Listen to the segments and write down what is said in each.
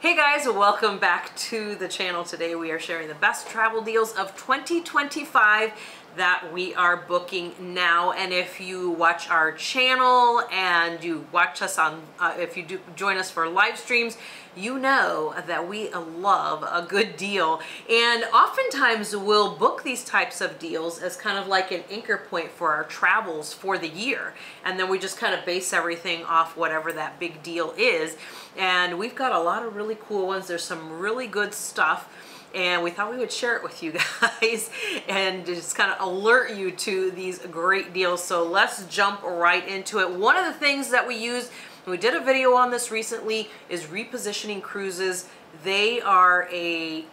Hey guys, welcome back to the channel. Today we are sharing the best travel deals of 2025 that we are booking now. And if you watch our channel and you watch us on, if you do join us for live streams, you know that we love a good deal. And oftentimes we'll book these types of deals as kind of like an anchor point for our travels for the year. And then we just kind of base everything off whatever that big deal is. And we've got a lot of really cool ones. There's some really good stuff. And we thought we would share it with you guys and just kind of alert you to these great deals. So let's jump right into it. One of the things that we use, we did a video on this recently, is repositioning cruises. They are a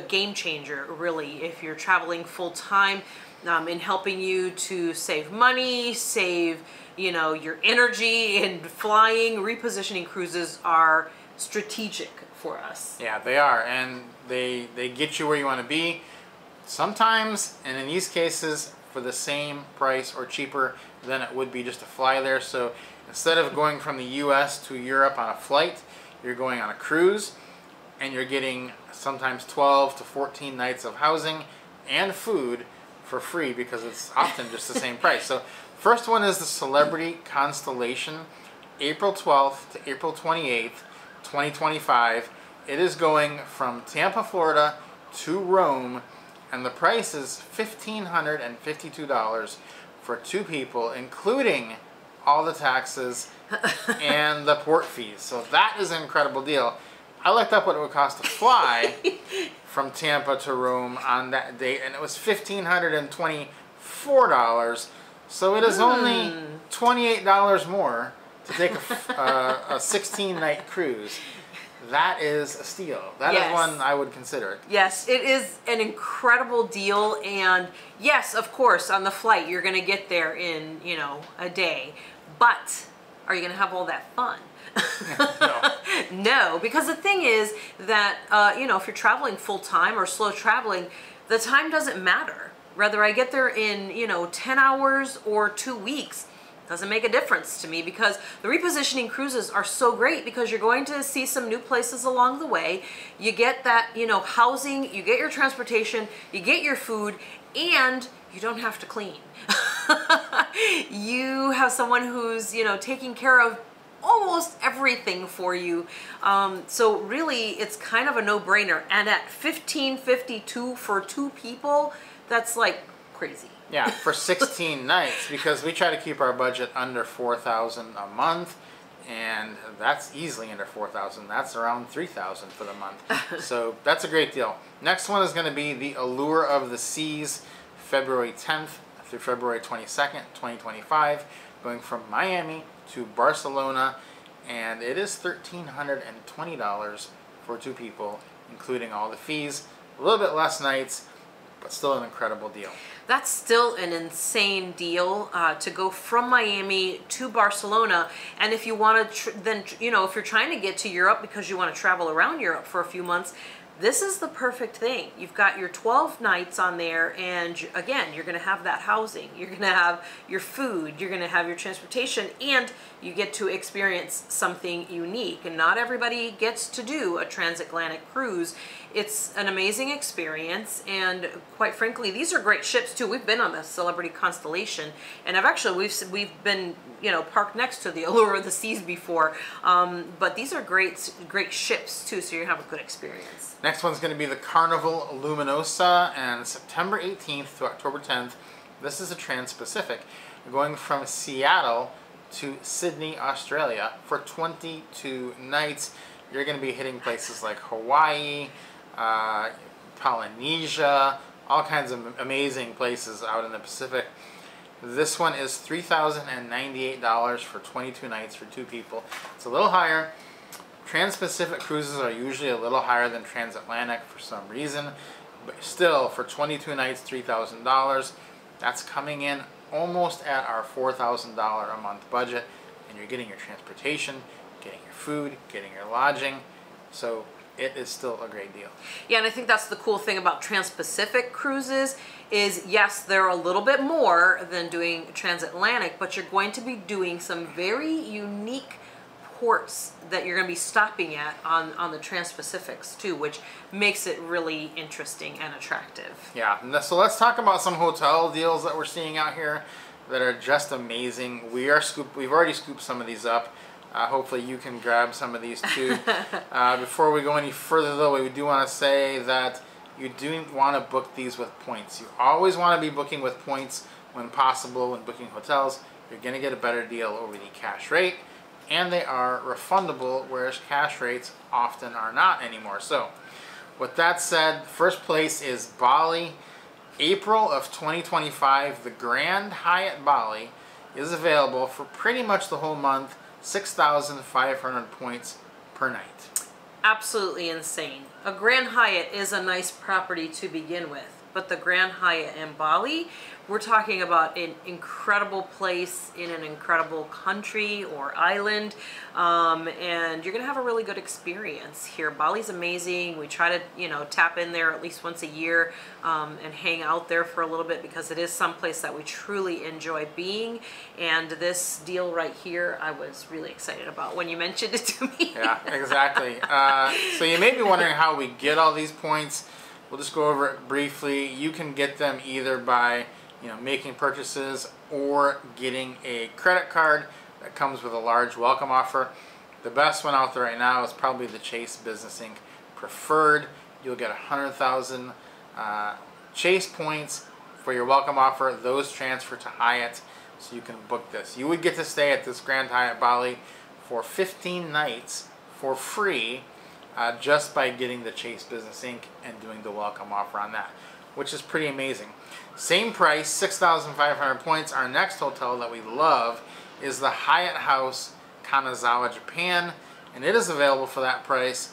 game changer, really, if you're traveling full time, in helping you to save money, save, you know, your energy in flying. Repositioning cruises are strategic for us. Yeah, they are, and they get you where you want to be. Sometimes, and in these cases, for the same price or cheaper than it would be just to fly there. So instead of going from the US to Europe on a flight, you're going on a cruise, and you're getting sometimes 12 to 14 nights of housing and food for free because it's often just the same price. So first one is the Celebrity Constellation, April 12th to April 28th, 2025. It is going from Tampa, Florida to Rome, and the price is $1,552 for two people, including all the taxes and the port fees. So that is an incredible deal. I looked up what it would cost to fly from Tampa to Rome on that date, and it was $1,524. So it is only $28 more to take a 16-night cruise. That is a steal. That is one I would consider. Yes, it is an incredible deal. And yes, of course, on the flight, you're going to get there in, you know, a day. But are you going to have all that fun? No. No, because the thing is that, you know, if you're traveling full time or slow traveling, the time doesn't matter. Whether I get there in, you know, 10 hours or 2 weeks, doesn't make a difference to me, because the repositioning cruises are so great because you're going to see some new places along the way. You get that, you know, housing, you get your transportation, you get your food, and you don't have to clean. You have someone who's, you know, taking care of almost everything for you. So really, it's kind of a no-brainer. And at $1,552 for two people, that's like crazy. Yeah, for 16 nights, because we try to keep our budget under $4,000 a month, and that's easily under $4,000. That's around $3,000 for the month. So that's a great deal. Next one is going to be the Allure of the Seas, February 10th through February 22nd, 2025, going from Miami to Barcelona, and it is $1,320 for two people, including all the fees. A little bit less nights, but still an incredible deal. That's still an insane deal to go from Miami to Barcelona. And if you want to, then, you know, if you're trying to get to Europe because you want to travel around Europe for a few months, this is the perfect thing. You've got your 12 nights on there, and again, you're going to have that housing, you're going to have your food, you're going to have your transportation, and you get to experience something unique. And not everybody gets to do a transatlantic cruise. It's an amazing experience, and quite frankly, these are great ships too. We've been on the Celebrity Constellation, and we've been, you know, parked next to the Allure of the Seas before. But these are great ships too, so you're gonna have a good experience. Next one's going to be the Carnival Luminosa, and September 18th to October 10th. This is a Trans-Pacific, going from Seattle to Sydney, Australia for 22 nights. You're going to be hitting places like Hawaii, Polynesia, all kinds of amazing places out in the Pacific. This one is $3,098 for 22 nights for two people. It's a little higher. Trans-Pacific cruises are usually a little higher than transatlantic for some reason, but still, for 22 nights, $3,000, that's coming in almost at our $4,000 a month budget, and you're getting your transportation, getting your food, getting your lodging, so it is still a great deal. Yeah, and I think that's the cool thing about Trans-Pacific cruises is, yes, they're a little bit more than doing transatlantic, but you're going to be doing some very unique ports that you're going to be stopping at on the Trans-Pacifics too, which makes it really interesting and attractive. Yeah, so let's talk about some hotel deals that we're seeing out here that are just amazing. We've already scooped some of these up. Hopefully you can grab some of these too. Before we go any further though, we do want to say that you do want to book these with points. You always want to be booking with points when possible when booking hotels. You're going to get a better deal over the cash rate, and they are refundable, whereas cash rates often are not anymore. So with that said, first place is Bali. April of 2025, the Grand Hyatt Bali is available for pretty much the whole month, 6,500 points per night. Absolutely insane. A Grand Hyatt is a nice property to begin with, but the Grand Hyatt in Bali, we're talking about an incredible place in an incredible country or island, and you're gonna have a really good experience here. Bali's amazing. We try to, you know, tap in there at least once a year and hang out there for a little bit, because it is someplace that we truly enjoy being. And this deal right here, I was really excited about when you mentioned it to me. Yeah, exactly. So you may be wondering how we get all these points. We'll just go over it briefly. You can get them either by, you know, making purchases or getting a credit card that comes with a large welcome offer. The best one out there right now is probably the Chase Business Inc. Preferred. You'll get 100,000 Chase points for your welcome offer. Those transfer to Hyatt, so you can book this. You would get to stay at this Grand Hyatt Bali for 15 nights for free, just by getting the Chase Business Inc. and doing the welcome offer on that, which is pretty amazing. Same price, 6,500 points. Our next hotel that we love is the Hyatt House, Kazawa, Japan, and it is available for that price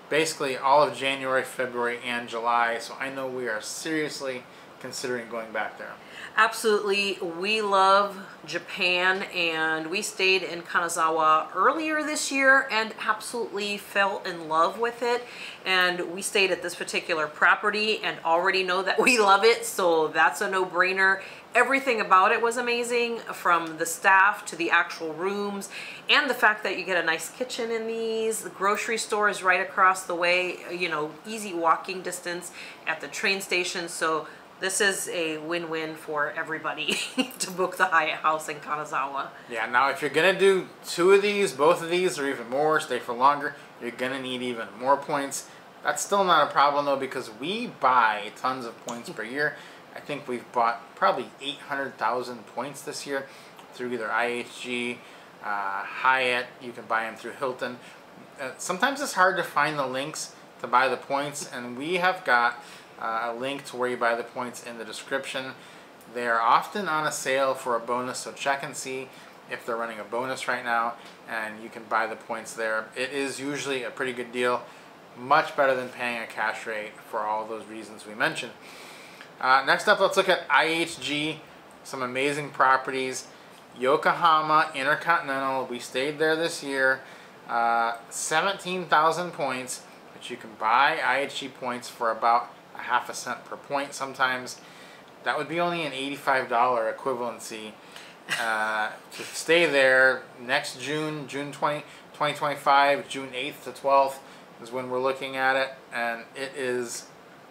basically all of January, February, and July. So I know we are seriously considering going back there. Absolutely. We love Japan, and we stayed in Kazawa earlier this year and absolutely fell in love with it. And we stayed at this particular property and already know that we love it, so that's a no-brainer. Everything about it was amazing, from the staff to the actual rooms, and the fact that you get a nice kitchen in these. The grocery store is right across the way, you know, easy walking distance at the train station. So this is a win-win for everybody to book the Hyatt House in Kazawa. Yeah, now if you're going to do two of these, both of these, or even more, stay for longer, you're going to need even more points. That's still not a problem though, because we buy tons of points per year. I think we've bought probably 800,000 points this year through either IHG, Hyatt. You can buy them through Hilton. Sometimes it's hard to find the links to buy the points, and we have got a link to where you buy the points in the description. They are often on a sale for a bonus, so check and see if they're running a bonus right now, and you can buy the points there. It is usually a pretty good deal, much better than paying a cash rate for all those reasons we mentioned. Next up, let's look at IHG, some amazing properties. Yokohama Intercontinental, we stayed there this year, 17,000 points, but you can buy IHG points for about a half a cent per point sometimes. That would be only an $85 equivalency to stay there next June 2025, June 8th to 12th is when we're looking at it, and it is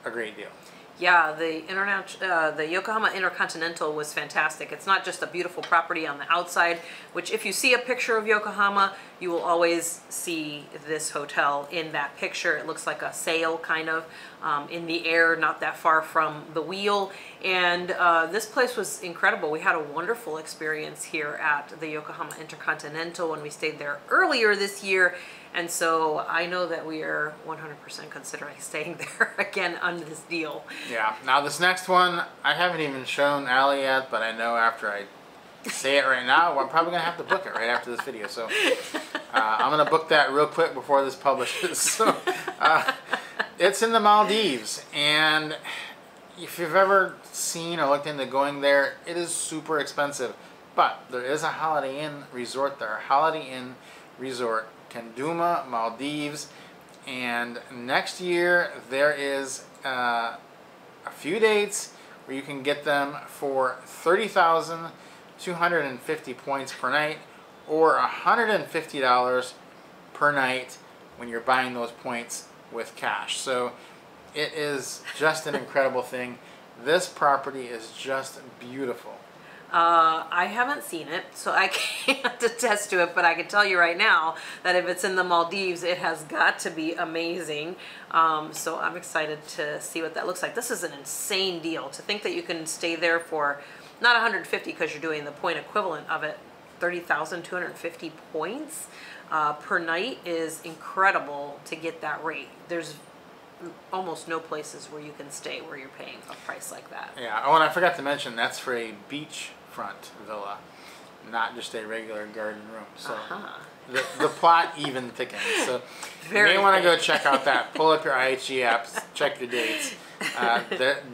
a great deal. Yeah, the Yokohama Intercontinental was fantastic. It's not just a beautiful property on the outside, which if you see a picture of Yokohama, you will always see this hotel in that picture. It looks like a sail kind of in the air, not that far from the wheel. And this place was incredible. We had a wonderful experience here at the Yokohama Intercontinental when we stayed there earlier this year. And so I know that we are 100% considering staying there again on this deal. Yeah, now this next one, I haven't even shown Allie yet, but I know after I say it right now, I'm probably going to have to book it right after this video. So I'm going to book that real quick before this publishes. So it's in the Maldives, and if you've ever seen or looked into going there, it is super expensive. But there is a Holiday Inn resort there, Holiday Inn Resort, Kenduma, Maldives, and next year there is a few dates where you can get them for 30,250 points per night, or $150 per night when you're buying those points with cash. So it is just an incredible thing. This property is just beautiful. I haven't seen it, so I can't attest to it, but I can tell you right now that if it's in the Maldives, it has got to be amazing. So I'm excited to see what that looks like. This is an insane deal. To think that you can stay there for not 150 because you're doing the point equivalent of it, 30,250 points per night is incredible to get that rate. There's almost no places where you can stay where you're paying a price like that. Yeah, oh, and I forgot to mention, that's for a beachfront villa, not just a regular garden room. So the plot even thickens. So you may want to go check out that. Pull up your IHG apps, check your dates.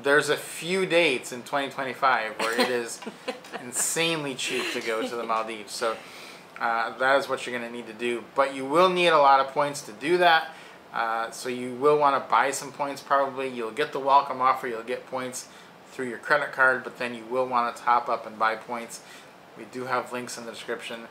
There's a few dates in 2025 where it is insanely cheap to go to the Maldives. So that is what you're going to need to do. But you will need a lot of points to do that. So you will want to buy some points probably. You'll get the welcome offer, you'll get points through your credit card, but then you will want to top up and buy points. We do have links in the description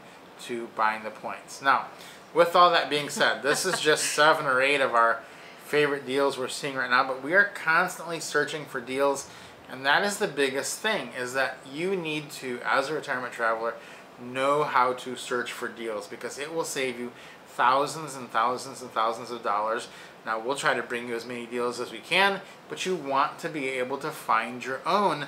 to buying the points. Now, with all that being said, this is just 7 or 8 of our favorite deals we're seeing right now, but we are constantly searching for deals, and that is the biggest thing, is that you need to, as a retirement traveler, know how to search for deals, because it will save you thousands and thousands and thousands of dollars. Now, we'll try to bring you as many deals as we can, but you want to be able to find your own,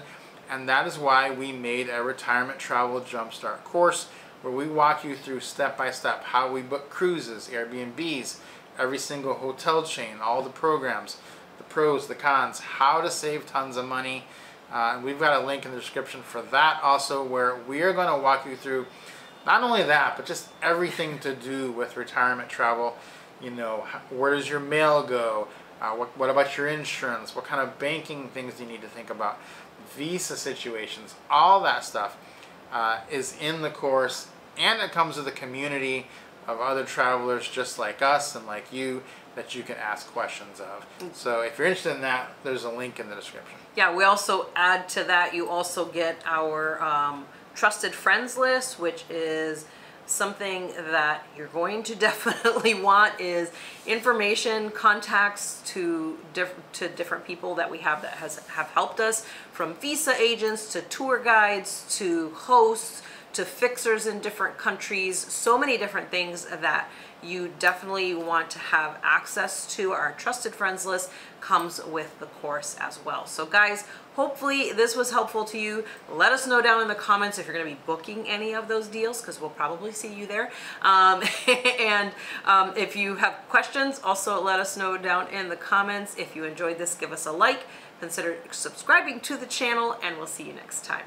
and that is why we made a retirement travel jumpstart course where we walk you through step by step how we book cruises, Airbnbs, every single hotel chain, all the programs, the pros, the cons, how to save tons of money. And we've got a link in the description for that also, where we are going to walk you through not only that, but just everything to do with retirement travel. You know, where does your mail go? What about your insurance? What kind of banking things do you need to think about? Visa situations, all that stuff is in the course, and it comes with a community of other travelers just like us and like you that you can ask questions of. So if you're interested in that, there's a link in the description. Yeah, we also add to that, you also get our trusted friends list, which is something that you're going to definitely want, is information, contacts to different people that we have that have helped us, from visa agents to tour guides to hosts to fixers in different countries. So many different things that you definitely want to have access to. Our trusted friends list comes with the course as well. So guys, hopefully this was helpful to you. Let us know down in the comments if you're going to be booking any of those deals, because we'll probably see you there. If you have questions, also let us know down in the comments. If you enjoyed this, give us a like, consider subscribing to the channel, and we'll see you next time.